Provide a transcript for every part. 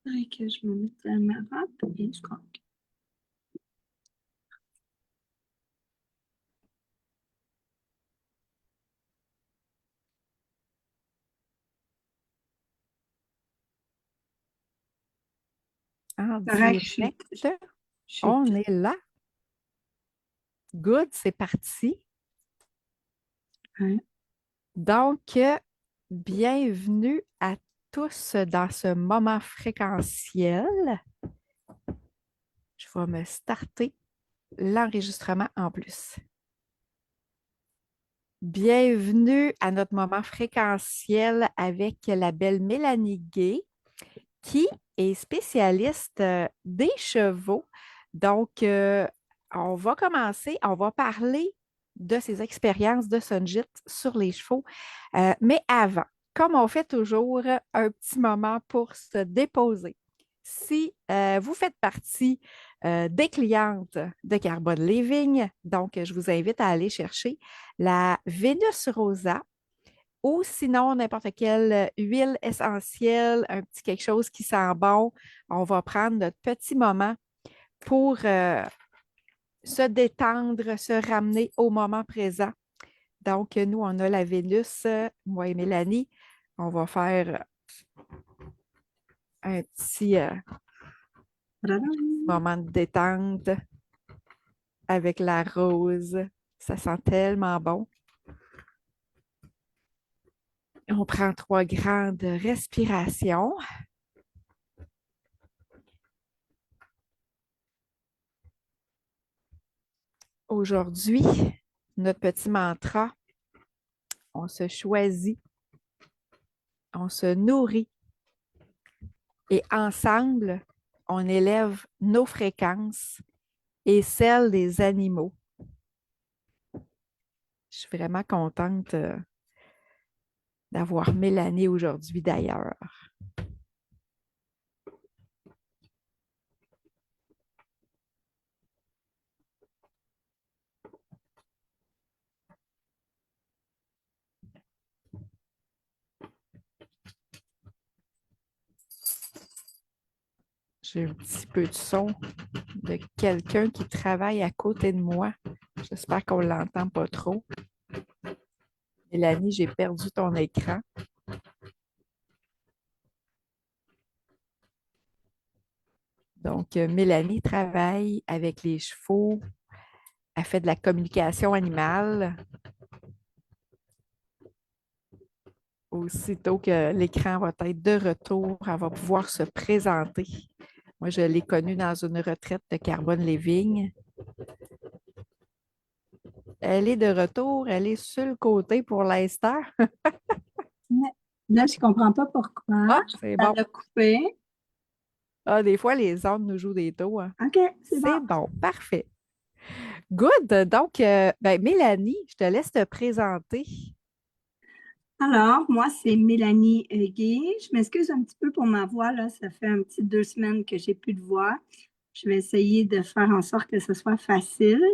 faudrait que je me mette ma robe et du coup. En Correct, direct, je suis on toute. est là. Good, c'est parti. Ouais. Donc, bienvenue à tous dans ce moment fréquentiel. Je vais me starter l'enregistrement en plus. Bienvenue à notre moment fréquentiel avec la belle Mélanie Gay, qui est spécialiste des chevaux. Donc, on va commencer, on va parler de ses expériences de Sunjit sur les chevaux. Mais avant, comme on fait toujours, un petit moment pour se déposer. Si vous faites partie des clientes de Carbone Living, donc je vous invite à aller chercher la Vénus Rosa ou sinon n'importe quelle huile essentielle, un petit quelque chose qui sent bon. On va prendre notre petit moment pour se détendre, se ramener au moment présent. Donc, nous, on a la Vénus, moi et Mélanie. On va faire un petit Tadam! moment de détente avec la rose. Ça sent tellement bon. On prend 3 grandes respirations. Aujourd'hui, notre petit mantra, on se choisit, on se nourrit et ensemble, on élève nos fréquences et celles des animaux. Je suis vraiment contente d'avoir Mélanie aujourd'hui d'ailleurs. J'ai un petit peu de son de quelqu'un qui travaille à côté de moi. J'espère qu'on ne l'entend pas trop. Mélanie, j'ai perdu ton écran. Donc, Mélanie travaille avec les chevaux. Elle fait de la communication animale. Aussitôt que l'écran va être de retour, elle va pouvoir se présenter. Moi, je l'ai connue dans une retraite de Carbone Living. Elle est de retour, elle est sur le côté pour l'instant. Mais là, je comprends pas pourquoi. Ah, c'est Ça bon. l'a coupé. Ah, des fois, les ondes nous jouent des tours, hein. OK, c'est bon. C'est bon, parfait. Good. Donc, ben, Mélanie, je te laisse te présenter. Alors, moi, c'est Mélanie Gay. Je m'excuse un petit peu pour ma voix, là. Ça fait un petit 2 semaines que j'ai plus de voix. Je vais essayer de faire en sorte que ce soit facile.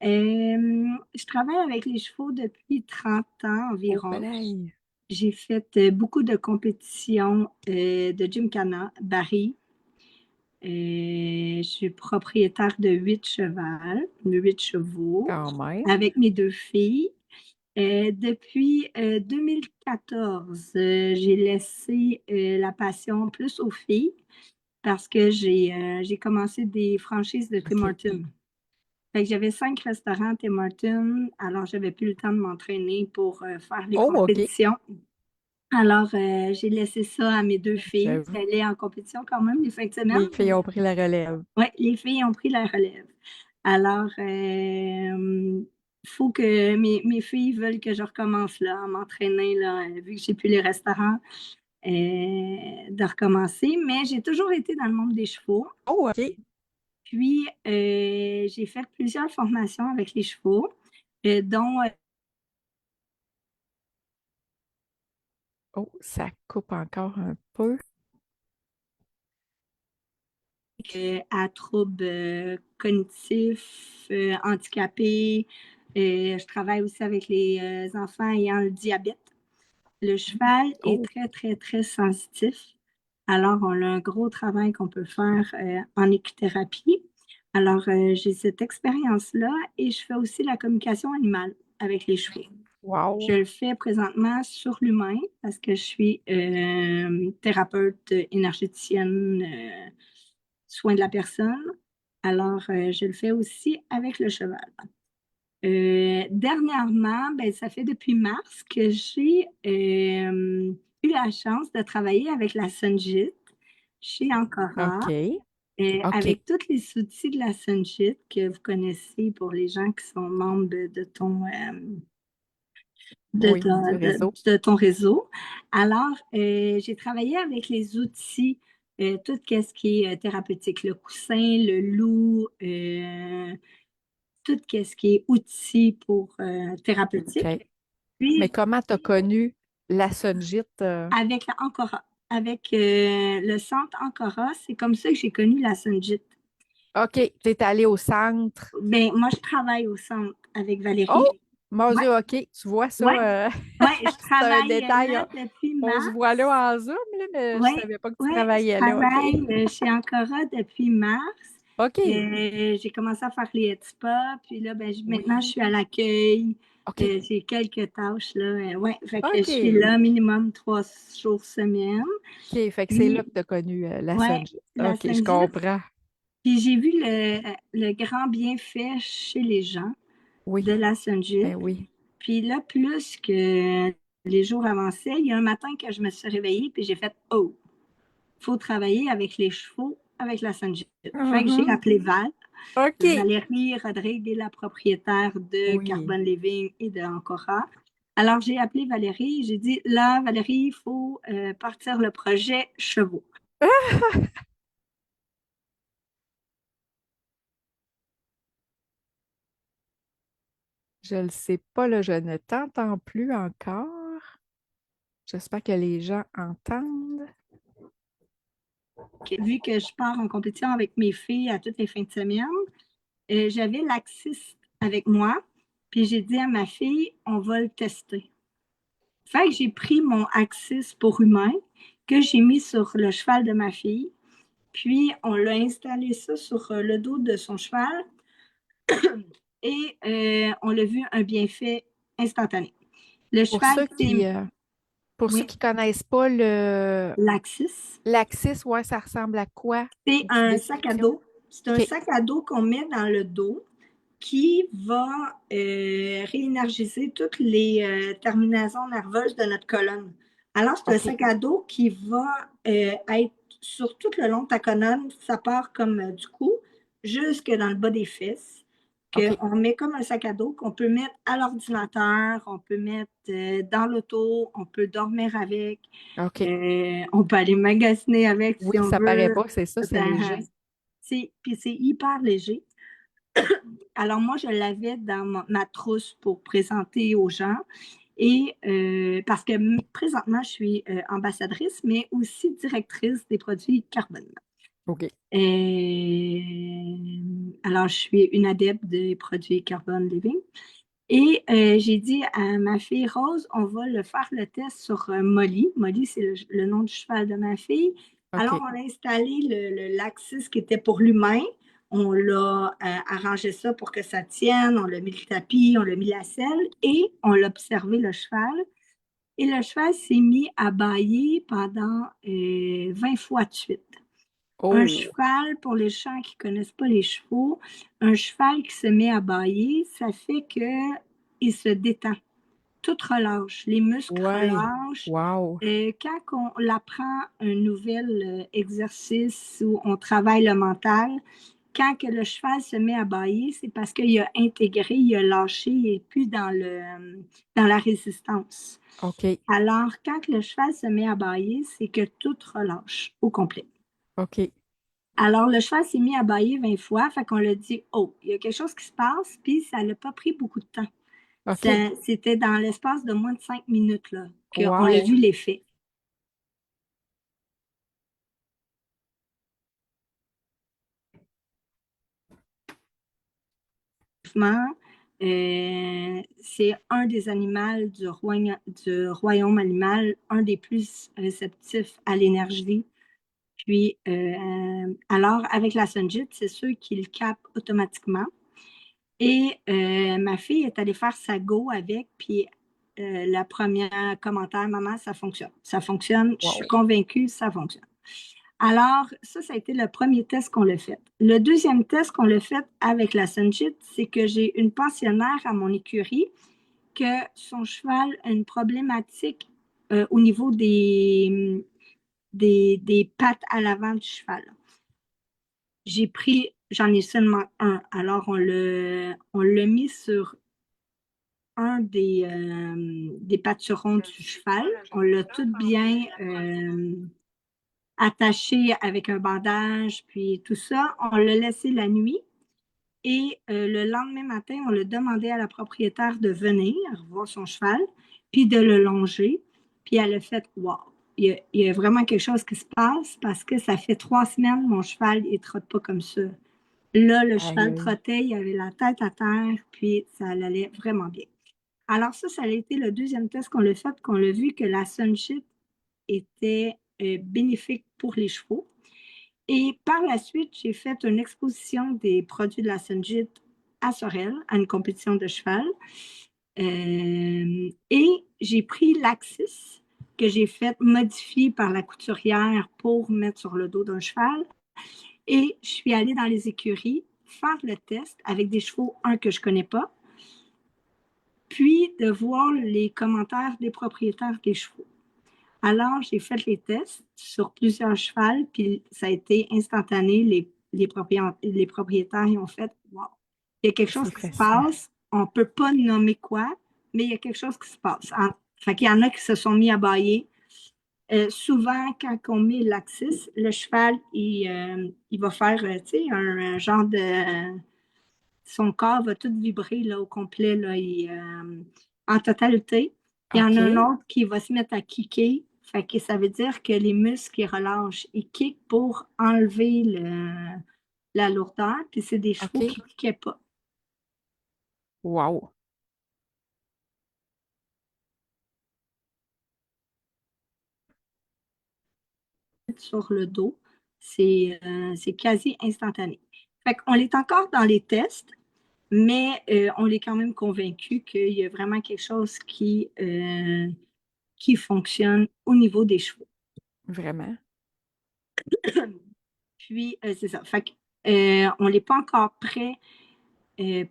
Je travaille avec les chevaux depuis 30 ans Au environ. palais. J'ai fait beaucoup de compétitions de Gymkhana, Barry. Je suis propriétaire de 8 chevaux, Quand même. avec mes 2 filles. Depuis 2014, j'ai laissé la passion plus aux filles parce que j'ai commencé des franchises de Tim OK. Hortons. Fait que j'avais 5 restaurants Tim Hortons, alors j'avais plus le temps de m'entraîner pour faire les Oh, OK. compétitions. Alors, j'ai laissé ça à mes 2 filles. J'avoue. Elles sont en compétition quand même les fins de semaine. Les filles ont pris la relève. Oui, les filles ont pris la relève. Alors, il faut que mes filles veulent que je recommence là, à m'entraîner, là, vu que j'ai plus les restaurants, de recommencer. Mais j'ai toujours été dans le monde des chevaux. Oh, OK. Puis, j'ai fait plusieurs formations avec les chevaux, dont Oh, ça coupe encore un peu. à troubles cognitifs, handicapés. Je travaille aussi avec les enfants ayant le diabète. Le cheval est Oh, très, très, très sensitif. Alors, on a un gros travail qu'on peut faire en équithérapie. Alors, j'ai cette expérience-là et je fais aussi la communication animale avec les chevaux. Je Wow. le fais présentement sur l'humain parce que je suis thérapeute énergéticienne, soin de la personne. Alors, je le fais aussi avec le cheval. Dernièrement, ben, ça fait depuis mars que j'ai eu la chance de travailler avec la Sunjit chez Ancora, OK. OK. avec tous les outils de la Sunjit que vous connaissez pour les gens qui sont membres Oui, du réseau. de ton réseau. Alors, j'ai travaillé avec les outils, tout ce qui est thérapeutique, le coussin, le loup, tout ce qui est outils pour thérapeutique. OK. Mais Puis, comment tu as connu la Sunjit? avec Ancora, avec le centre Ancora, c'est comme ça que j'ai connu la Sunjit. OK, tu es allé au centre. Ben, moi, je travaille au centre avec Valérie. Oh, mon Ouais, Dieu, OK. Tu vois ouais, ça, ouais, je c'est un travaille détail. là depuis On se voit mars. là en Zoom, là, mais je ne Oui, savais pas que tu oui, je travaillais là. OK. travaille chez Ancora depuis mars. OK. J'ai commencé à faire les headspas, puis là, ben, maintenant, je Oui. suis à l'accueil. OK. J'ai quelques tâches, là. Ouais, fait que je suis OK. là minimum 3 jours semaine. OK. Fait que c'est là Puis, que tu as connu la ouais, Sunjit. la OK, je Sunjit. comprends. Puis j'ai vu le grand bienfait chez les gens de Oui. la Sunjit. Ben oui. Puis là, plus que les jours avançaient, il y a un matin que je me suis réveillée, puis j'ai fait, oh, faut travailler avec les chevaux, avec la Sainte-Gilles. Fait que j'ai Mhm. appelé Val. OK. Valérie Rodrigue est la propriétaire de Oui. Carbon Living et de Ancora. Alors, j'ai appelé Valérie. J'ai dit, là, Valérie, il faut partir le projet chevaux. Je ne le sais pas, là, je ne t'entends plus encore. J'espère que les gens entendent. Vu que je pars en compétition avec mes filles à toutes les fins de semaine, j'avais l'Axis avec moi. Puis j'ai dit à ma fille, on va le tester. Fait que j'ai pris mon Axis pour humain que j'ai mis sur le cheval de ma fille. Puis, on l'a installé ça sur le dos de son cheval et on l'a vu un bienfait instantané. Le Pour cheval, ceux qui, pour ceux oui, qui connaissent pas l'Axis, l'Axis, ouais, ça ressemble à quoi? c'est Une petite un sac à description. dos. C'est un OK. sac à dos qu'on met dans le dos qui va réénergiser toutes les terminaisons nerveuses de notre colonne. Alors, c'est un OK. sac à dos qui va être sur tout le long de ta colonne. Ça part comme du cou jusque dans le bas des fesses, OK. qu'on met comme un sac à dos qu'on peut mettre à l'ordinateur, on peut mettre dans l'auto, on peut dormir avec, OK. on peut aller magasiner avec Oui, si on ça paraît veut. pas, c'est ça, c'est léger. Puis c'est hyper léger. Alors moi, je l'avais dans ma trousse pour présenter aux gens. Et parce que présentement, je suis ambassadrice, mais aussi directrice des produits carbone. OK. Alors, je suis une adepte des produits carbone living. Et j'ai dit à ma fille Rose, on va le faire le test sur Molly. Molly, c'est le nom du cheval de ma fille. Alors, OK. on a installé le Laxis qui était pour l'humain. On l'a arrangé ça pour que ça tienne. On l'a mis le tapis, on l'a mis la selle et on l'a observé le cheval. Et le cheval s'est mis à bâiller pendant 20 fois de suite. Un Oh, cheval, pour les gens qui ne connaissent pas les chevaux, un cheval qui se met à bâiller, ça fait qu'il se détend. Tout relâche, les muscles ouais. relâchent. Wow. Quand on apprend un nouvel exercice où on travaille le mental, quand que le cheval se met à bâiller, c'est parce qu'il a intégré, il a lâché, il n'est plus dans la résistance. OK. Alors, quand que le cheval se met à bâiller, c'est que tout relâche au complet. OK. Alors, le cheval s'est mis à bâiller 20 fois, fait qu'on l'a dit, oh, il y a quelque chose qui se passe, puis ça n'a pas pris beaucoup de temps. OK. C'était dans l'espace de moins de 5 minutes, là, qu'on a Wow. vu l'effet. C'est un des animaux du royaume animal, un des plus réceptifs à l'énergie Puis, alors, avec la Sunjit, c'est sûr qu'il capte automatiquement. Et ma fille est allée faire sa go avec, puis le premier commentaire, maman, ça fonctionne. Ça fonctionne, je suis Wow. convaincue, ça fonctionne. Alors, ça a été le premier test qu'on l'a fait. Le deuxième test qu'on l'a fait avec la Sunjit, c'est que j'ai une pensionnaire à mon écurie que son cheval a une problématique au niveau des pattes à l'avant du cheval. J'en ai seulement un. Alors, on l'a mis sur un des pâturons du cheval. On l'a tout bien attaché avec un bandage, puis tout ça. On l'a laissé la nuit. Et le lendemain matin, on l'a demandé à la propriétaire de venir voir son cheval, puis de le longer. Puis elle a fait wow, il y a vraiment quelque chose qui se passe parce que ça fait 3 semaines, mon cheval, il ne trotte pas comme ça. Là, le Aïe, cheval aïe. trottait, il avait la tête à terre, puis ça allait vraiment bien. Alors ça a été le deuxième test qu'on l'a fait, qu'on l'a vu que la Sunshit était bénéfique pour les chevaux. Et par la suite, j'ai fait une exposition des produits de la Sunjit à Sorel, à une compétition de cheval. Et j'ai pris l'Axis que j'ai fait modifier par la couturière pour mettre sur le dos d'un cheval. Et je suis allée dans les écuries faire le test avec des chevaux, un que je ne connais pas, puis de voir les commentaires des propriétaires des chevaux. Alors, j'ai fait les tests sur plusieurs chevals, puis ça a été instantané. Les propriétaires ils ont fait wow, il y a quelque chose C'est qui se fascinant. passe. On ne peut pas nommer quoi, mais il y a quelque chose qui se passe. Fait qu'il y en a qui se sont mis à bâiller. Souvent, quand on met l'axis, le cheval, il va faire tu sais, un genre de son corps va tout vibrer là, au complet, là, en totalité. Il y en a un OK, autre qui va se mettre à kicker. Fait que ça veut dire que les muscles ils relâchent. Ils kickent pour enlever la lourdeur. Puis c'est des chevaux qui OK. ne kickaient pas Wow. sur le dos. C'est quasi instantané. Fait qu'on est encore dans les tests, mais on est quand même convaincu qu'il y a vraiment quelque chose qui fonctionne au niveau des chevaux. Vraiment. Puis, c'est ça. Fait que, on n'est pas encore prêt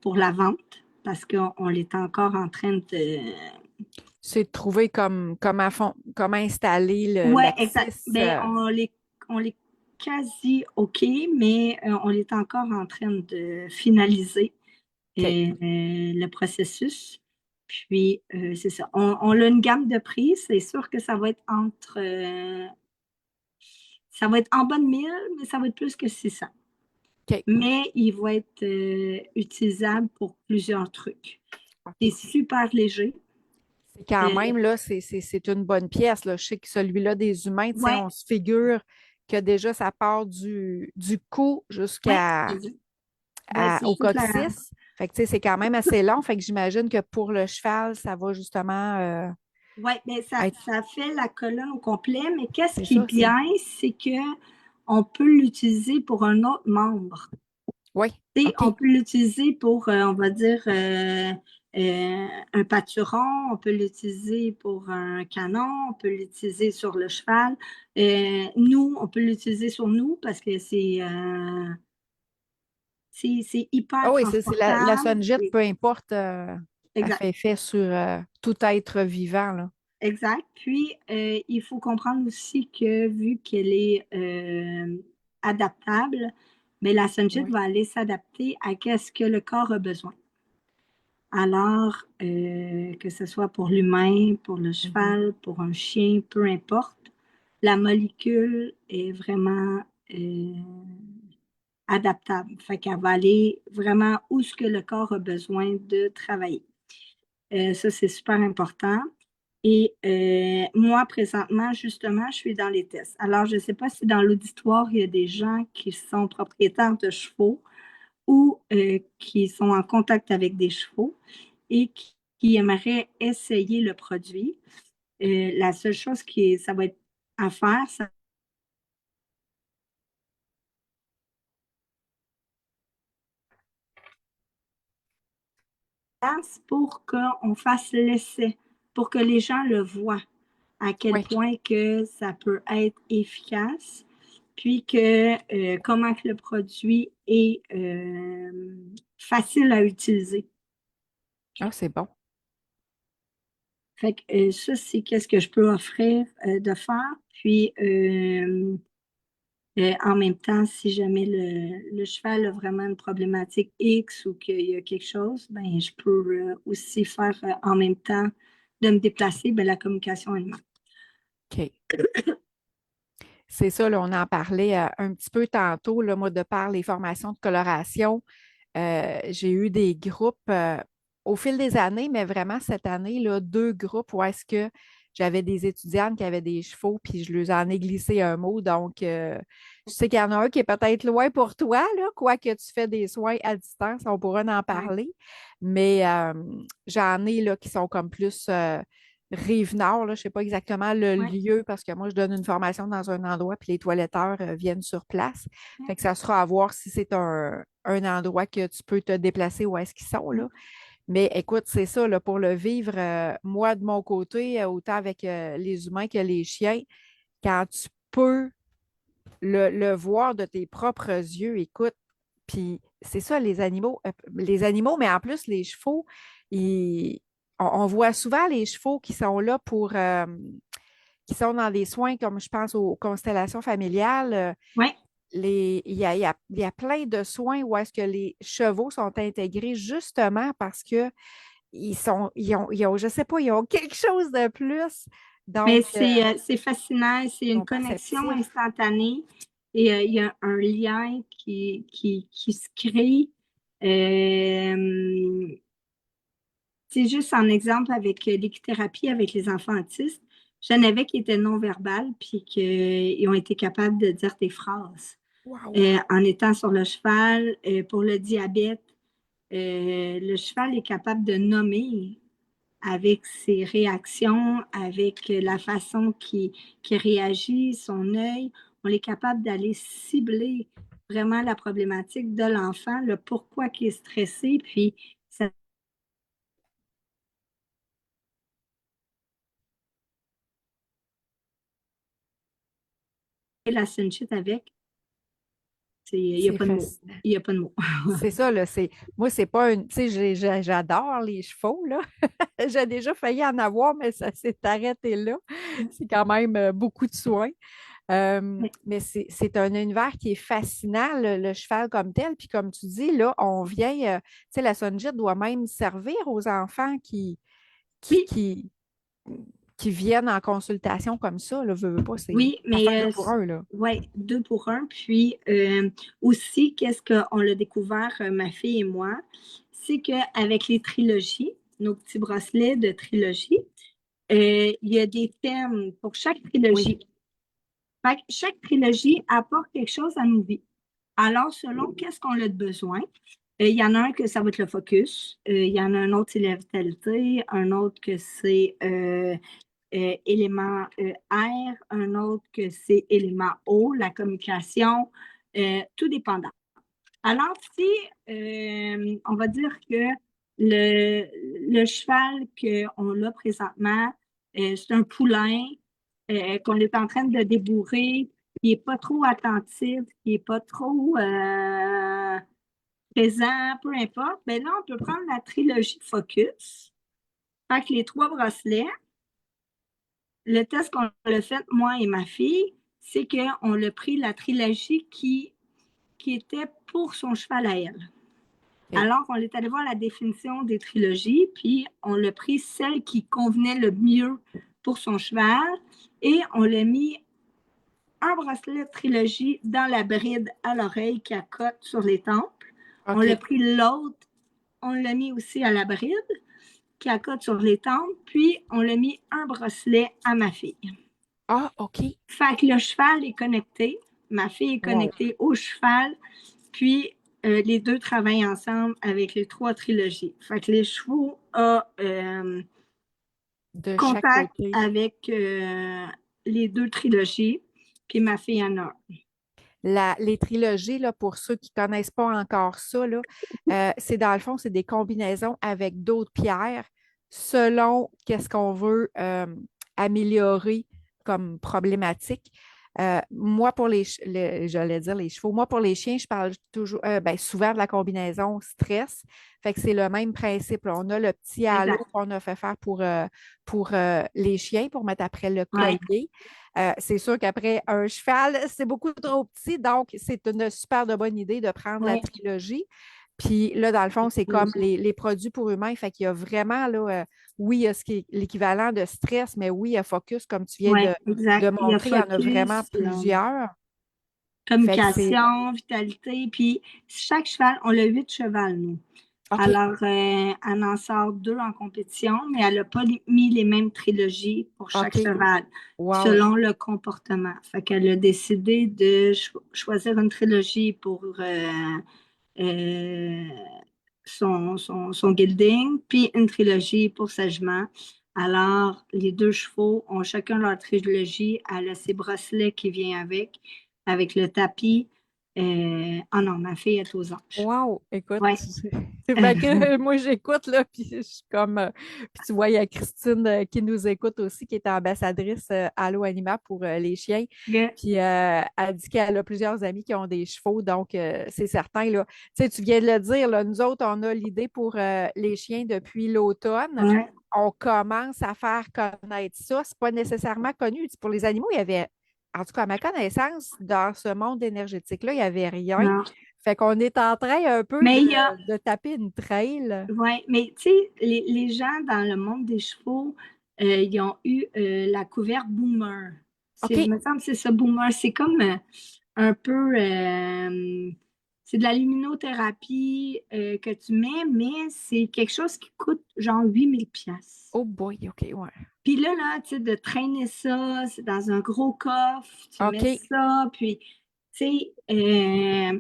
pour la vente parce qu'on est encore en train de. C'est de trouver comment installer Ouais, exact. l'Axis. Ben, on est quasi OK, mais on est encore en train de finaliser OK. le processus. Puis, c'est ça. On a une gamme de prix. C'est sûr que ça va être en bas de 1000, mais ça va être plus que 600. OK. Mais il va être utilisable pour plusieurs trucs. C'est OK. super léger. C'est quand Euh, même, là, c'est une bonne pièce, là. Je sais que celui-là des humains, tu sais, ouais, on se figure que déjà, ça part du cou ouais, ben, c'est au toute la. coccyx. Fait que, tu sais, c'est quand même assez long. Fait que j'imagine que pour le cheval, ça va justement Ouais, ben, ça, être. ça fait la colonne au complet, mais qu'est-ce C'est qui est ça, c'est. bien, c'est que on peut l'utiliser pour un autre membre. Oui, Tu sais, on OK. peut l'utiliser pour, on va dire, un pâturon, on peut l'utiliser pour un canon, on peut l'utiliser sur le cheval. Nous, on peut l'utiliser sur nous parce que c'est Ah hyper oui, c'est la transportable. Sunjet, peu importe, elle Exact, fait effet sur tout être vivant, là. exact. Puis, il faut comprendre aussi que vu qu'elle est adaptable, mais la Sunjit Oui. va aller s'adapter à ce que le corps a besoin. Alors, que ce soit pour l'humain, pour le Mhm. cheval, pour un chien, peu importe, la molécule est vraiment euh, adaptable. Fait qu'elle va aller vraiment où ce que le corps a besoin de travailler. Ça, c'est super important. Et moi, présentement, justement, je suis dans les tests. Alors, je ne sais pas si dans l'auditoire, il y a des gens qui sont propriétaires de chevaux ou qui sont en contact avec des chevaux et qui aimeraient essayer le produit. La seule chose ça va être à faire, pour qu'on fasse l'essai, pour que les gens le voient, à quel Oui. point que ça peut être efficace, puis que comment que le produit est facile à utiliser. Ah, c'est bon. Fait que ça, c'est qu'est-ce que je peux offrir de faire. Puis en même temps, si jamais le cheval a vraiment une problématique X ou qu'il y a quelque chose, ben, je peux aussi faire en même temps de me déplacer ben, la communication elle-même. OK. C'est ça, là, on en parlait un petit peu tantôt, là, moi, de par les formations de coloration. J'ai eu des groupes au fil des années, mais vraiment cette année, là, deux groupes où est-ce que j'avais des étudiantes qui avaient des chevaux, puis je leur en ai glissé un mot. Donc, je sais qu'il y en a un qui est peut-être loin pour toi, là, quoique tu fais des soins à distance, on pourra en Ouais, parler. Mais j'en ai là, qui sont comme plus Rive-Nord, là, je ne sais pas exactement le ouais, lieu parce que moi, je donne une formation dans un endroit, puis les toiletteurs viennent sur place. ouais, Fait que ça sera à voir si c'est un endroit que tu peux te déplacer où est-ce qu'ils sont, ouais. là. Mais écoute, c'est ça, là, pour le vivre, moi, de mon côté, autant avec les humains que les chiens, quand tu peux le voir de tes propres yeux, écoute, puis c'est ça, les animaux, mais en plus, les chevaux, on voit souvent les chevaux qui sont là pour, qui sont dans des soins comme je pense aux constellations familiales. Ouais. Il y a plein de soins où est-ce que les chevaux sont intégrés justement parce que je sais pas, ils ont quelque chose de plus. Mais Donc, c'est fascinant, c'est ils une sont connexion perceptifs. instantanée et il y a un lien qui se crée. Euh, c'est juste un exemple avec l'équithérapie avec les enfants autistes. J'en avais qui étaient non-verbales puis qu'ils ont été capables de dire des phrases. Wow! En étant sur le cheval, pour le diabète, le cheval est capable de nommer avec ses réactions, avec la façon qu'il réagit, son œil. On est capable d'aller cibler vraiment la problématique de l'enfant, le pourquoi il est stressé, puis ça fait la sunshit avec. Il n'y a C'est pas de mots. fascinant. Il n'y a pas de mots. C'est ça, là. Moi, c'est pas une. Tu sais, j'adore les chevaux, là. J'ai déjà failli en avoir, mais ça s'est arrêté là. C'est quand même beaucoup de soins. Mais c'est un univers qui est fascinant, le cheval comme tel. Puis comme tu dis, là, on vient, tu sais, la Sunjit doit même servir aux enfants qui, Oui, qui, qui viennent en consultation comme ça, là, veux pas, c'est oui, ça fait mais deux pour un, là. ouais, deux pour un. Puis aussi, qu'est-ce qu'on a découvert, ma fille et moi, c'est qu'avec les trilogies, nos petits bracelets de trilogie, il y a des thèmes pour chaque Oui, trilogie. Fait que chaque trilogie apporte quelque chose à nos vies. Alors, selon qu'est-ce qu'on a de besoin, il y en a un que ça va être le focus, il y en a un autre, c'est la vitalité, un autre que c'est élément air, un autre que c'est élément eau, la communication, tout dépendant. Alors, si on va dire que le cheval qu'on a présentement, c'est un poulain qu'on est en train de débourrer, qui n'est pas trop attentif, qui n'est pas trop présent, peu importe, bien là, on peut prendre la trilogie Focus. Fait que les trois bracelets, le test qu'on a fait, moi et ma fille, c'est qu'on a pris la trilogie qui était pour son cheval à elle. OK. Alors, on est allé voir la définition des trilogies, puis on a pris celle qui convenait le mieux pour son cheval et on l'a mis un bracelet de trilogie dans la bride à l'oreille qui accote sur les tempes. On l'a OK. pris l'autre, on l'a mis aussi à la bride qui accote sur les tempes, puis on l'a mis un bracelet à ma fille. Ah, OK. Fait que le cheval est connecté, ma fille est Wow. connectée au cheval, puis les deux travaillent ensemble avec les trois trilogies. Fait que les chevaux ont De chaque contact côté. avec les deux trilogies, puis ma fille en a un. les trilogies, là, pour ceux qui ne connaissent pas encore ça, là, c'est dans le fond, c'est des combinaisons avec d'autres pierres selon qu'est-ce qu'on veut améliorer comme problématique. Moi, pour j'allais dire les chevaux, moi, pour les chiens, je parle toujours, ben, souvent de la combinaison stress. Fait que c'est le même principe, là. On a le petit halo Exact. qu'on a fait faire pour les chiens, pour mettre après le Ouais, collier. C'est sûr qu'après un cheval, c'est beaucoup trop petit, donc c'est une super de bonne idée de prendre la ouais. trilogie. Puis là, dans le fond, c'est comme les produits pour humains. Fait qu'il y a vraiment, là, oui, il y a ce qui est l'équivalent de stress, mais oui, il y a focus, comme tu viens Ouais, de exact. Il y a montrer, il y en a vraiment focus, plusieurs. Fait que c'est communication, vitalité. Puis chaque cheval, on a 8 chevals, nous. OK, Alors, elle en sort 2 en compétition, mais elle n'a pas mis les mêmes trilogies pour chaque OK, cheval, wow, selon le comportement. Fait qu'elle a décidé de choisir une trilogie pour euh, son gelding, puis une trilogie pour sa jument. Alors, les 2 chevaux ont chacun leur trilogie. Elle a ses bracelets qui viennent avec le tapis. Oh non, ma fille est aux anges. wow, écoute, Ouais. fait que moi j'écoute là, puis je suis comme, puis tu vois, il y a Christine qui nous écoute aussi, qui est ambassadrice Allo Anima pour les chiens, puis elle dit qu'elle a plusieurs amis qui ont des chevaux, donc c'est certain là. Tu sais, tu viens de le dire là, nous autres on a l'idée pour les chiens depuis l'automne. Ouais, On commence à faire connaître ça. C'est pas nécessairement connu. Pour les animaux, il y avait, en tout cas à ma connaissance, dans ce monde énergétique-là, il n'y avait rien. non. Fait qu'on est en train un peu Mais il y a, de taper une trail. ouais, mais tu sais, les gens dans le monde des chevaux, ils ont eu la couverte Boomer. OK. Il me semble que c'est ça, Boomer. C'est comme un peu, c'est de la luminothérapie que tu mets, mais c'est quelque chose qui coûte genre 8 000 piastres. Oh boy, OK, ouais. Puis là, tu sais, de traîner ça, c'est dans un gros coffre, tu mets OK, ça, puis, tu sais,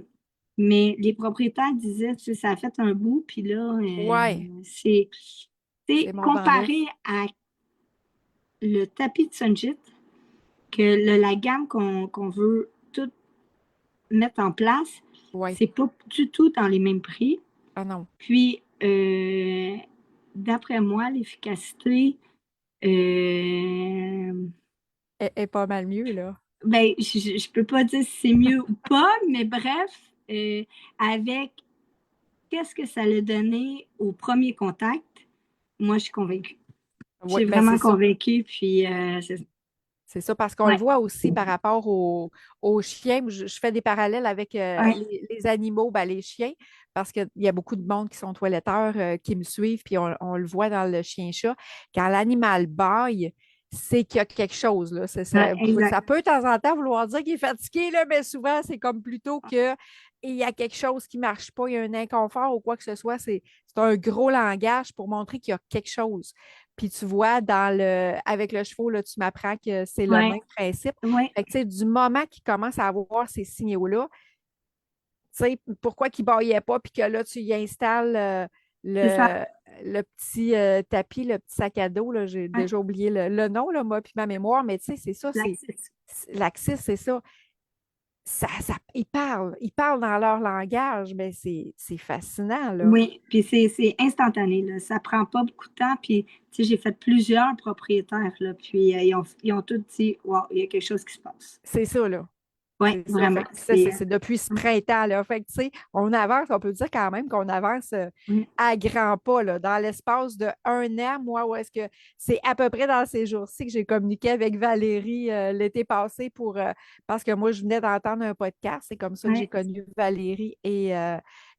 mais les propriétaires disaient, tu sais, ça a fait un bout, puis là, ouais, tu c'est sais, mon comparé tendance. à le tapis de Sunjit, que la gamme qu'on veut tout mettre en place, Ouais. c'est pas du tout dans les mêmes prix. Ah non, Puis, d'après moi, l'efficacité, euh, elle est pas mal mieux, là. ben, je peux pas dire si c'est mieux ou pas, mais bref, avec qu'est-ce que ça a donné au premier contact, moi, je suis convaincue. Je Oui, suis ben c'est vraiment ça. convaincue, puis C'est ça, parce qu'on le ouais, voit aussi par rapport aux chiens. Je fais des parallèles avec ouais, les animaux, ben, les chiens, parce qu'il y a beaucoup de monde qui sont toiletteurs, qui me suivent, puis on le voit dans le chien-chat. Quand l'animal bâille, c'est qu'il y a quelque chose, là. ouais, exact. Ça peut de temps en temps vouloir dire qu'il est fatigué, là, mais souvent, c'est comme plutôt que il y a quelque chose qui ne marche pas, il y a un inconfort ou quoi que ce soit. C'est un gros langage pour montrer qu'il y a quelque chose. Puis tu vois, avec le cheval, là, tu m'apprends que c'est le Ouais, même principe. ouais, Fait que, tu sais, du moment qu'il commence à avoir ces signaux-là, tu sais, pourquoi qu'il ne baillait pas, puis que là, tu y installes c'est ça. le, le petit tapis, le petit sac à dos, là, j'ai Ouais, déjà oublié le nom, là, moi, puis ma mémoire, mais tu sais, c'est ça, l'axis. l'Axis, c'est ça. Ils parlent dans leur langage, mais c'est fascinant, là. Oui, puis c'est instantané, là. Ça prend pas beaucoup de temps. Puis, tu sais, j'ai fait plusieurs propriétaires, là. Puis, ils ont tous dit, wow, il y a quelque chose qui se passe. C'est ça, là. Oui, C'est ça. vraiment. Fait que ça, c'est depuis ce printemps, là. Fait que, tu sais, on avance, on peut dire quand même qu'on avance Oui, à grands pas, là. Dans l'espace de 1 an, moi, où est-ce que c'est à peu près dans ces jours-ci que j'ai communiqué avec Valérie l'été passé parce que moi, je venais d'entendre un podcast. C'est comme ça que j'ai oui, connu Valérie et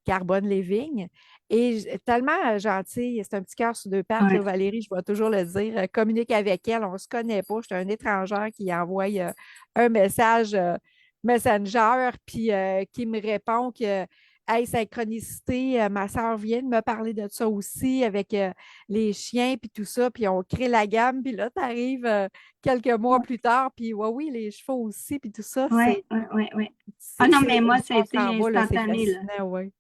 Carbone Lévigne. Et tellement gentille, c'est un petit cœur sur 2 pattes, là, oui, Valérie, je vais toujours le dire. Communique avec elle, on ne se connaît pas. Je suis un étranger qui envoie un message. Messenger, puis qui me répond que, hey, synchronicité, ma soeur vient de me parler de ça aussi avec les chiens, puis tout ça, puis on crée la gamme, puis là, tu arrives quelques mois plus tard, puis ouais, oui, les chevaux aussi, puis tout ça, oui, oui, oui, oui. Ah c'est non, là mais moi, où ça a on été s'en va, là, c'est instantané, là. fascinant, ouais.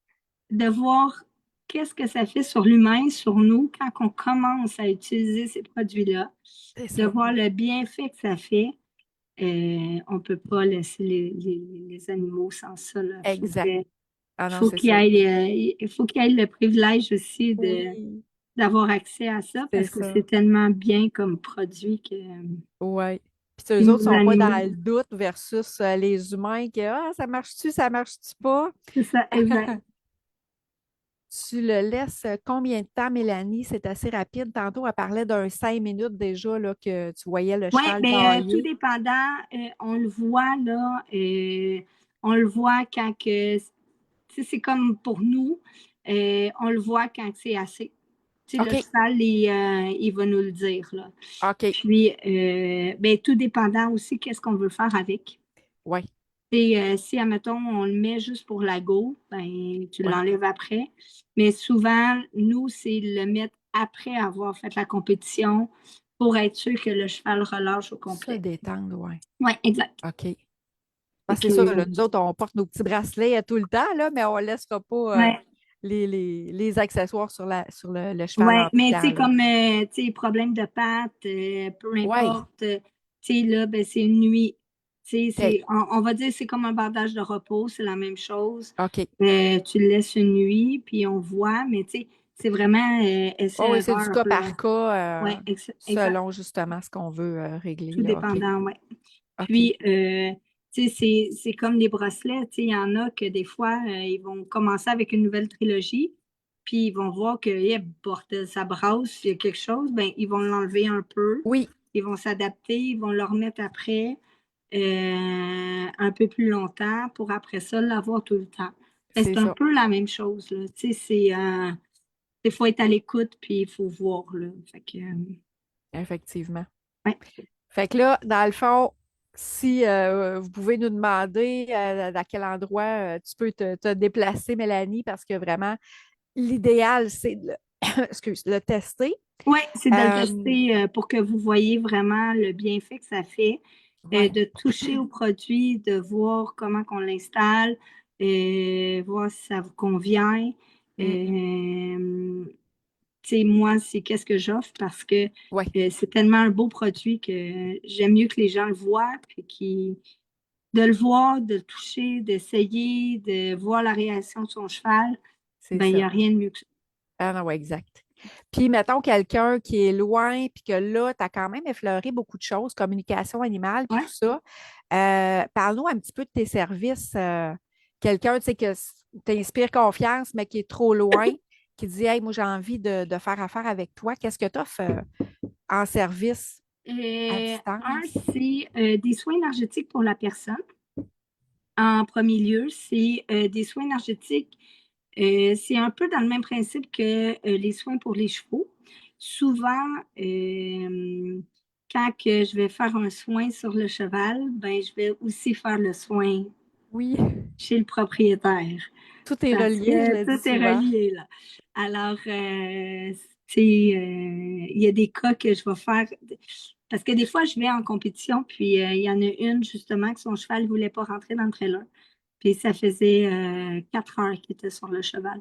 De voir qu'est-ce que ça fait sur l'humain, sur nous, quand on commence à utiliser ces produits-là, C'est de ça. voir le bienfait que ça fait. On ne peut pas laisser les animaux sans ça, là. Exact. Ah non, Faut c'est qu'il ça. aille, il faut qu'il ait le privilège aussi Oui, d'avoir accès à ça c'est parce que ça. c'est tellement bien comme produit que Oui. Puis eux puis autres nos sont pas animaux, dans le doute versus les humains que ça ça marche-tu pas? c'est ça, exact. Tu le laisses combien de temps, Mélanie? C'est assez rapide. Tantôt, elle parlait d'un 5 minutes déjà là, que tu voyais le Oui, cheval bien, tout tailler. dépendant, on le voit là, on le voit quand que, tu sais, c'est comme pour nous, on le voit quand c'est assez. Tu sais, le OK. cheval, il va nous le dire, là. OK. Puis, ben, tout dépendant aussi, qu'est-ce qu'on veut faire avec. Oui. Et si, admettons, on le met juste pour la go, ben, tu Oui. l'enlèves après. Mais souvent, nous, c'est le mettre après avoir fait la compétition pour être sûr que le cheval relâche au Se complet. détendre, oui. Oui, exact. OK. Fait Parce que c'est ça, que, là, nous autres, on porte nos petits bracelets tout le temps, là, mais on ne laissera pas ouais, les accessoires sur le cheval en ouais, mais tu piquant, sais, là. comme, tu sais, problème de pattes, peu Oui. importe, tu sais, là, ben, c'est une nuit. Tu sais, OK. on va dire c'est comme un bandage de repos, c'est la même chose. OK. Tu le laisses une nuit, puis on voit, mais tu sais, c'est vraiment Oh, oui, c'est du essai-erreur, cas là. par cas, Oui, exact. selon justement ce qu'on veut régler, Tout là. OK. dépendant, oui. OK. Puis, tu sais, c'est comme les bracelets. Tu sais, il y en a que des fois, ils vont commencer avec une nouvelle trilogie, puis ils vont voir que, bordel, ça brasse, il y a quelque chose, ben ils vont l'enlever un peu, Oui, ils vont s'adapter, ils vont le remettre après, un peu plus longtemps, pour après ça l'avoir tout le temps. Ben, c'est c'est un ça, peu la même chose, là. Tu sais, il faut être à l'écoute, puis il faut voir, là. Fait que, effectivement. ouais. Fait que là, dans le fond, si vous pouvez nous demander à quel endroit tu peux te déplacer, Mélanie, parce que vraiment, l'idéal, c'est de excuse, le tester. Oui, c'est de le Euh, tester pour que vous voyez vraiment le bienfait que ça fait, ouais. de toucher au produit, de voir comment qu'on l'installe, voir si ça vous convient. Mm, Euh, Tu sais, moi, c'est qu'est-ce que j'offre parce que ouais, c'est tellement un beau produit que j'aime mieux que les gens le voient, puis de le voir, de le toucher, d'essayer, de voir la réaction de son cheval. c'est Ben, il n'y ça. a rien de mieux que ça. Ah non, ouais, exact. Puis, mettons quelqu'un qui est loin, puis que là, tu as quand même effleuré beaucoup de choses, communication animale, puis Ouais. tout ça. Parle-nous un petit peu de tes services. Quelqu'un, tu sais, que t'inspire confiance, mais qui est trop loin, qui dit, hey, moi, j'ai envie de faire affaire avec toi. Qu'est-ce que tu offres en service à Un, distance? c'est des soins énergétiques pour la personne. En premier lieu, c'est des soins énergétiques. C'est un peu dans le même principe que les soins pour les chevaux. Souvent, quand que je vais faire un soin sur le cheval, ben, je vais aussi faire le soin Oui, chez le propriétaire tout est parce relié, je que le dis tout est souvent. relié là. Alors, tu sais, il y a des cas que je vais faire parce que des fois, je vais en compétition, puis il y en a une justement que son cheval ne voulait pas rentrer dans le trailer. Puis ça faisait 4 heures qu'il était sur le cheval.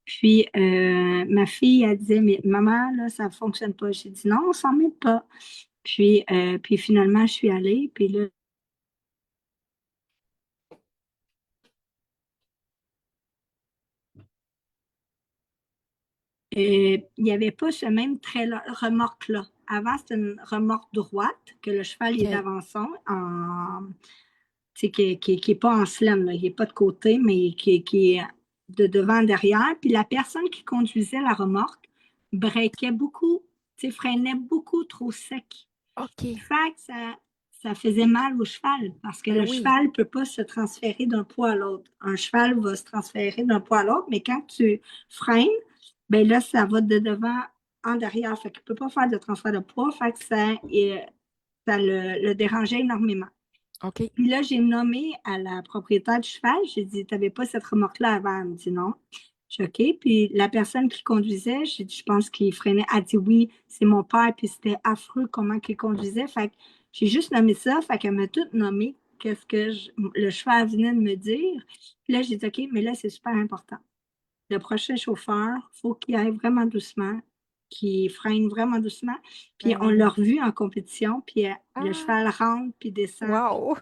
Puis ma fille, elle disait, mais maman, là, ça ne fonctionne pas. J'ai dit, non, on s'en met pas. Puis finalement, je suis allée, puis là, il n'y avait pas ce même remorque-là. Avant, c'était une remorque droite, que le cheval est OK. d'avançon, tu sais, qui est pas en slam, là. Il n'est pas de côté, mais qui est de devant, derrière. Puis la personne qui conduisait la remorque breakait beaucoup, tu sais, freinait beaucoup trop sec. OK. Fait que ça faisait mal au cheval parce que Ben le oui, cheval ne peut pas se transférer d'un poids à l'autre. Un cheval va se transférer d'un poids à l'autre, mais quand tu freines, ben là, ça va de devant en derrière. Fait qu'il ne peut pas faire de transfert de poids. Fait que ça le dérangeait énormément. OK. Puis là, j'ai nommé à la propriétaire du cheval, j'ai dit, tu n'avais pas cette remorque-là avant. Elle me dit non. Je dis OK. Puis la personne qui conduisait, j'ai dit, je pense qu'il freinait. Elle dit oui, c'est mon père, puis c'était affreux comment il conduisait. Fait que j'ai juste nommé ça, fait qu'elle m'a tout nommé, qu'est-ce que le cheval venait de me dire. Puis là, j'ai dit, OK, mais là, c'est super important. Le prochain chauffeur, il faut qu'il aille vraiment doucement. qui freine vraiment doucement. Puis Ben on l'a oui. revu en compétition, puis le Ah, cheval rentre puis descend. wow!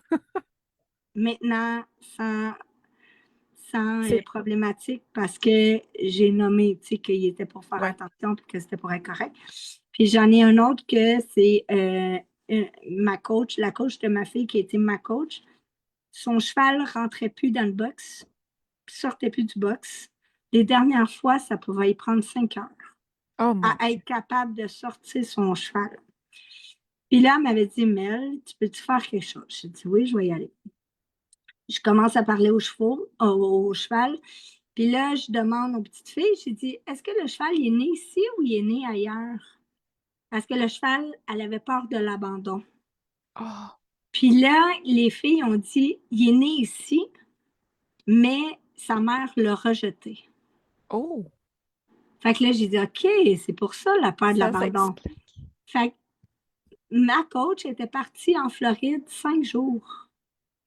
Maintenant, sans C'est, problématique parce que j'ai nommé, tu sais, qu'il était pour faire ouais. attention puis que c'était pour être correct. Puis j'en ai un autre que c'est ma coach, la coach de ma fille qui était ma coach. Son cheval rentrait plus dans le box, sortait plus du box. Les dernières fois, ça pouvait y prendre 5 heures Oh mon à Dieu. être capable de sortir son cheval. Puis là, elle m'avait dit, Mel, tu peux-tu faire quelque chose? J'ai dit, oui, je vais y aller. Je commence à parler au cheval. Puis là, je demande aux petites filles, j'ai dit, est-ce que le cheval il est né ici ou il est né ailleurs? Parce que le cheval, elle avait peur de l'abandon. Oh, Puis là, les filles ont dit, il est né ici, mais sa mère l'a rejeté. oh, Fait que là, j'ai dit, OK, c'est pour ça la peur de ça l'abandon. s'explique. Fait que ma coach était partie en Floride 5 jours.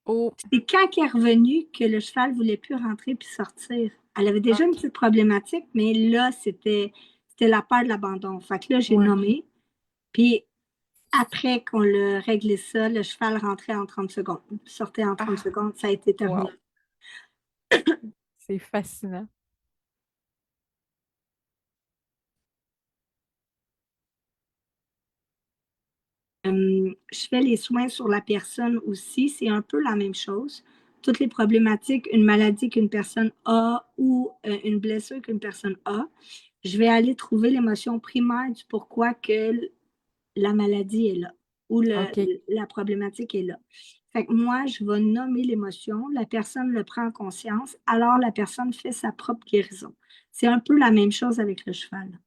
Oh, C'est quand elle est revenue que le cheval ne voulait plus rentrer puis sortir. Elle avait déjà une OK. petite problématique, mais là, c'était la peur de l'abandon. Fait que là, j'ai Ouais. nommé. Puis après qu'on l'a réglé ça, le cheval rentrait en 30 secondes. Sortait en 30 Ah, secondes, ça a été terminé. wow. C'est fascinant. Je fais les soins sur la personne aussi, c'est un peu la même chose. Toutes les problématiques, une maladie qu'une personne a ou une blessure qu'une personne a, je vais aller trouver l'émotion primaire du pourquoi que la maladie est là ou OK. la problématique est là. Fait que moi, je vais nommer l'émotion, la personne le prend en conscience, alors la personne fait sa propre guérison. C'est un peu la même chose avec le cheval.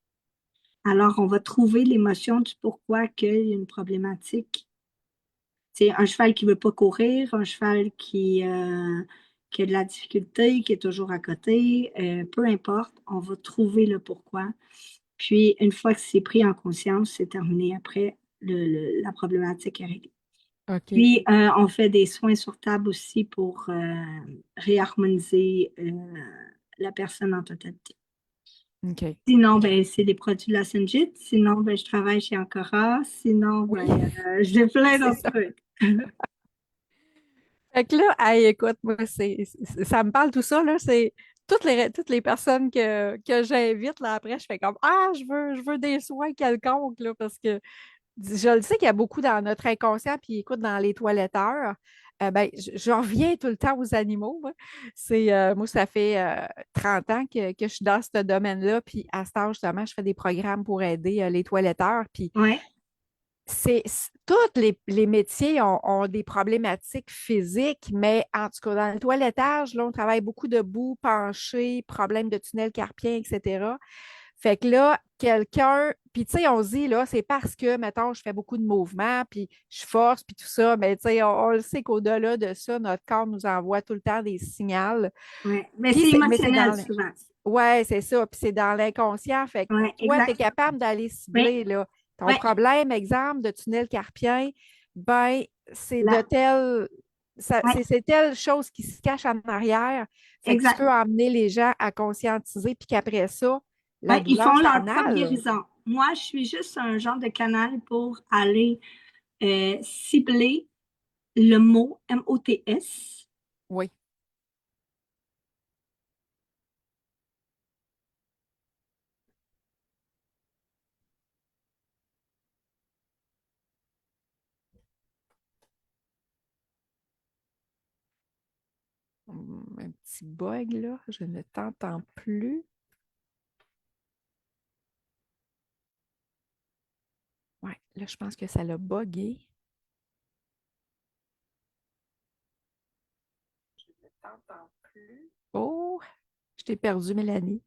Alors, on va trouver l'émotion du pourquoi qu'il y a une problématique. C'est un cheval qui ne veut pas courir, un cheval qui a de la difficulté, qui est toujours à côté, peu importe, on va trouver le pourquoi. Puis, une fois que c'est pris en conscience, c'est terminé. Après, la problématique est réglée. OK. Puis, on fait des soins sur table aussi pour réharmoniser la personne en totalité. OK. Sinon, ben, c'est des produits de la Syngit. Sinon, ben, je travaille chez Ancora. Sinon, Oui, ben, j'ai plein c'est d'autres ça. trucs. Fait que là, hey, écoute, moi, ça me parle tout ça, là, c'est toutes les personnes que j'invite, là, après, je fais comme, ah, je veux des soins quelconques, là, parce que je le sais qu'il y a beaucoup dans notre inconscient, puis écoute, dans les toiletteurs, ben, je reviens tout le temps aux animaux, moi. Moi, ça fait 30 ans que je suis dans ce domaine-là, puis à cet âge, justement, je fais des programmes pour aider les toiletteurs, puis Ouais, tous les métiers ont des problématiques physiques, mais en tout cas, dans le toilettage, là, on travaille beaucoup debout, penché, problèmes de tunnel carpien, etc. Fait que là, quelqu'un, puis tu sais, on se dit, là, c'est parce que, mettons, je fais beaucoup de mouvements, puis je force, puis tout ça, mais tu sais, on le sait qu'au-delà de ça, notre corps nous envoie tout le temps des signaux. ouais. Mais Puis c'est mais c'est émotionnel dans souvent. ouais, c'est ça. Puis c'est dans l'inconscient. Fait que Ouais, toi, tu es exact. capable d'aller Oui, cibler là, ton ouais, problème, exemple, de tunnel carpien, ben, c'est de là, telle, ouais, c'est telle chose qui se cache en arrière. Fait que tu exact. peux emmener les gens à conscientiser, puis qu'après ça, la Ouais, ils douleur font leur s'en propre aille. guérison. Moi, je suis juste un genre de canal pour aller cibler le mot MOTS. Oui. Un petit bug, là. Je ne t'entends plus. Ouais, là, je pense que ça l'a buggé. Je ne t'entends plus. Oh, je t'ai perdu, Mélanie.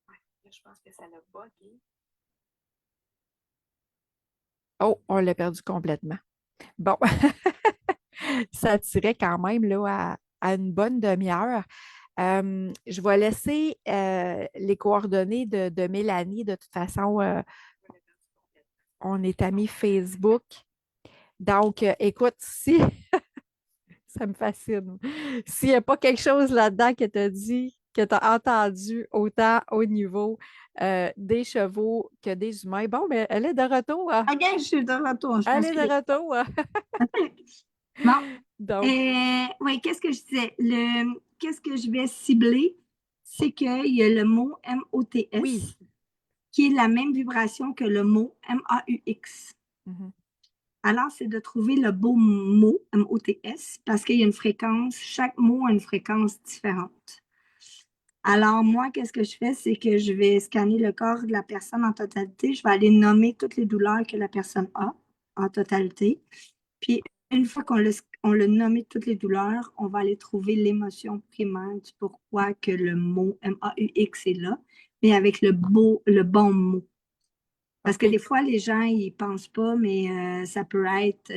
Là, je pense que ça l'a buggé. Oh, on l'a perdu complètement. Bon, ça tirait quand même là, à une bonne demi-heure. Je vais laisser les coordonnées de Mélanie. De toute façon, on est amis Facebook. Donc, écoute, si ça me fascine. S'il n'y a pas quelque chose là-dedans que tu as dit que tu as entendu autant au niveau des chevaux que des humains. Bon, mais elle est de retour. OK, je suis de retour, je Elle est de m'excuse. retour. Bon, Donc, oui, qu'est-ce que je disais? Qu'est-ce que je vais cibler? C'est qu'il y a le mot oui. MOTS qui est la même vibration que le mot MAUX. Mhm. Alors, c'est de trouver le beau mot, MOTS, parce qu'il y a une fréquence, chaque mot a une fréquence différente. Alors, moi, qu'est-ce que je fais? C'est que je vais scanner le corps de la personne en totalité. Je vais aller nommer toutes les douleurs que la personne a en totalité. Puis, une fois on l'a nommé toutes les douleurs, on va aller trouver l'émotion primaire du pourquoi que le mot MAUX est là, mais avec le bon mot. Parce que OK. des fois, les gens, ils pensent pas, mais ça peut être,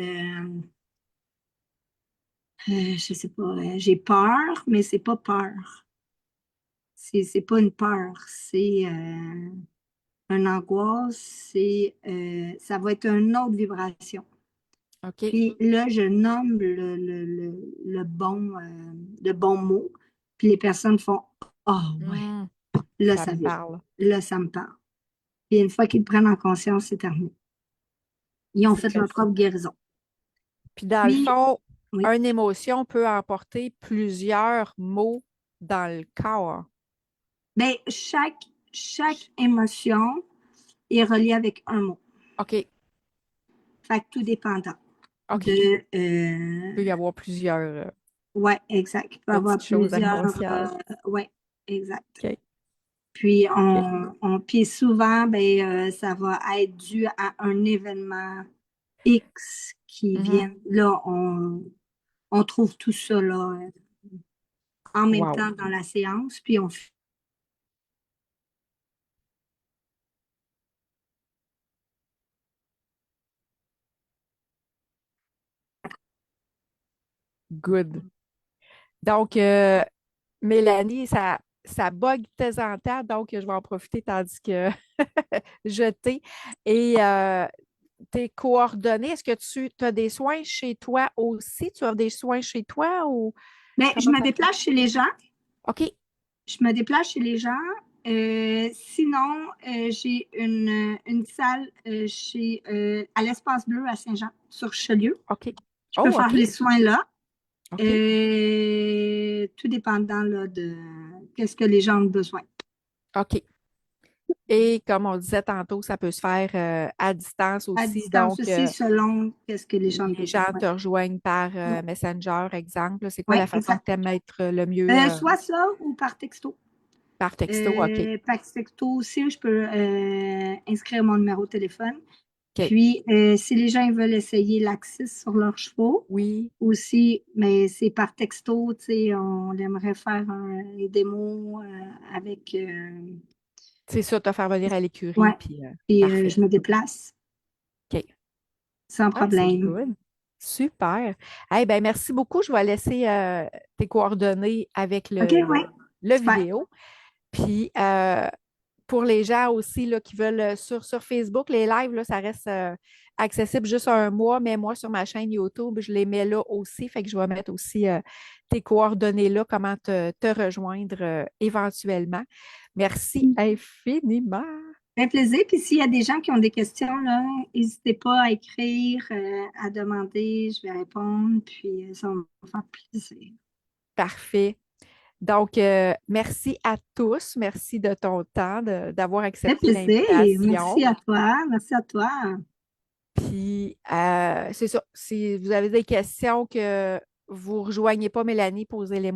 je sais pas, j'ai peur, mais c'est pas peur. C'est pas une peur, c'est une angoisse, ça va être une autre vibration. OK. Puis là, je nomme le bon mot, puis les personnes font ah ouais, Hmm, là, ça ça me vient. parle. Là, ça me parle. Puis une fois qu'ils le prennent en conscience, c'est terminé. Ils ont C'est fait leur précis. propre guérison. Puis, dans le Puis, fond, oui, une émotion peut emporter plusieurs mots dans le corps. ben, chaque émotion est reliée avec un mot. OK. Fait que tout dépendant OK. Il de, peut y avoir plusieurs ouais, exact. Il peut y avoir petites choses plusieurs, associées. ouais, exact. OK. Puis, OK. puis souvent, ben, ça va être dû à un événement X qui Mhm. vient. Là, on trouve tout ça là, en même Wow. temps dans la séance, puis on fait. Good. Donc, Mélanie, ça bug de temps en temps, donc je vais en profiter tandis que je t'ai. Et tes coordonnées, est-ce que tu as des soins chez toi aussi? Tu as des soins chez toi ou Mais je comment me ça déplace fonctionne? chez les gens. OK. Je me déplace chez les gens. Sinon, j'ai une salle à l'Espace Bleu à Saint-Jean, sur Richelieu. OK. Je peux Oh, faire OK. les soins là. OK. Tout dépendant là, de qu'est-ce que les gens ont besoin. OK. Et comme on disait tantôt, ça peut se faire à distance À aussi. distance Donc, aussi, selon qu'est-ce que les gens ont les besoin. gens Ouais. te rejoignent par Ouais. Messenger, exemple. C'est quoi Ouais, la façon que exact. tu aimes être le mieux Soit ça ou par texto. par texto? OK. Par texto aussi, je peux inscrire mon numéro de téléphone. OK. Puis, si les gens ils veulent essayer l'Axis sur leurs chevaux, Oui. aussi, mais c'est par texto, tu sais, on aimerait faire une démo avec. C'est ça, te faire venir à l'écurie, Ouais, puis puis parfait. je me déplace OK. sans Ah, c'est problème. good. Super. Eh ben, merci beaucoup. Je vais laisser tes coordonnées avec OK, ouais, le super. vidéo. Puis pour les gens aussi là, qui veulent sur Facebook, les lives, là, ça reste accessible juste un mois, mais moi, sur ma chaîne YouTube, je les mets là aussi. Fait que je vais mettre aussi tes coordonnées là, comment te rejoindre éventuellement. Merci infiniment. Un plaisir. Puis s'il y a des gens qui ont des questions, là, n'hésitez pas à écrire, à demander, je vais répondre, puis ça va me faire plaisir. Parfait. Donc, merci à tous. Merci de ton temps, d'avoir Un accepté plaisir. l'invitation. Merci à toi. Merci à toi. Puis, c'est ça. Si vous avez des questions que vous ne rejoignez pas Mélanie, posez-les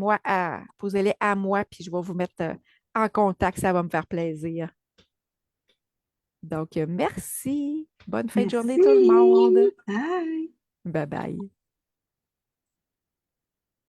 à moi, puis je vais vous mettre en contact. Ça va me faire plaisir. Donc, merci. Bonne fin de journée, tout le Merci. monde. Bye. Bye bye.